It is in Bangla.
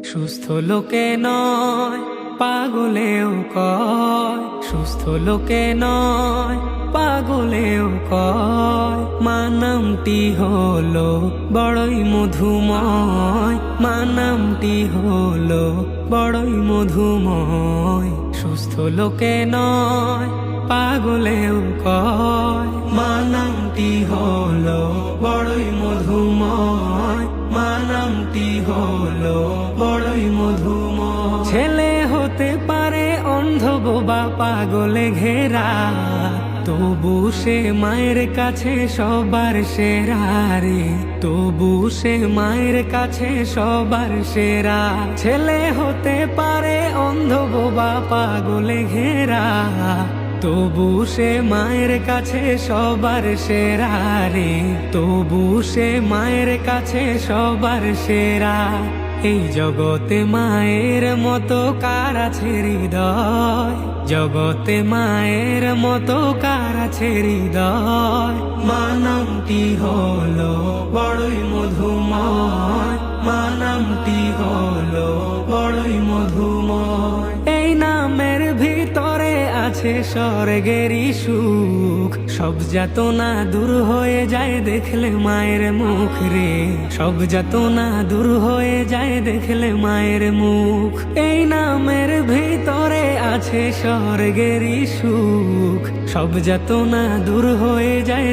সুস্থ লোকে নয় পাগলেও কয়, সুস্থ লোকে নয় পাগলেও কয়, মা নামটি হলো বড়ই মধুময়, মা নামটি হলো বড়ই মধুময়। সুস্থ লোকে নয় পাগলেও কয়, মা নামটি হলো বড়ই মধুময়, মা নামটি হলো বড়ই মধুময়। ছেলে হতে পারে অন্ধ বোবা পাগলে ঘেরা, তবু সে মায়ের কাছে সবার সেরা রে, তবু সে মায়ের কাছে সবার সেরা। ছেলে হতে পারে অন্ধ বোবা পাগলে ঘেরা, তবু সে মায়ের কাছে সবার সেরা রে, তবু সে মায়ের কাছে সবার সেরা। এই জগতে মায়ের মতো কার আছে হৃদয়, জগতে মায়ের মতো কার আছে হৃদয়। মা নামটি হলো বড়ই মধুময়, মা নামটি হলো বড়ই মধুময়। এই নামের ভিতরে আছে স্বর্গেরই সুখ, সব যাতনা দূর হয়ে যায় দেখলে মায়ের মুখ রে, সব যাতনা দূর হয়ে যায় দেখলে মায়ের মুখ। এই নামের ভিতরে আছে স্বর্গেরই সুখ, সব যাতনা দূর হয়ে যায়।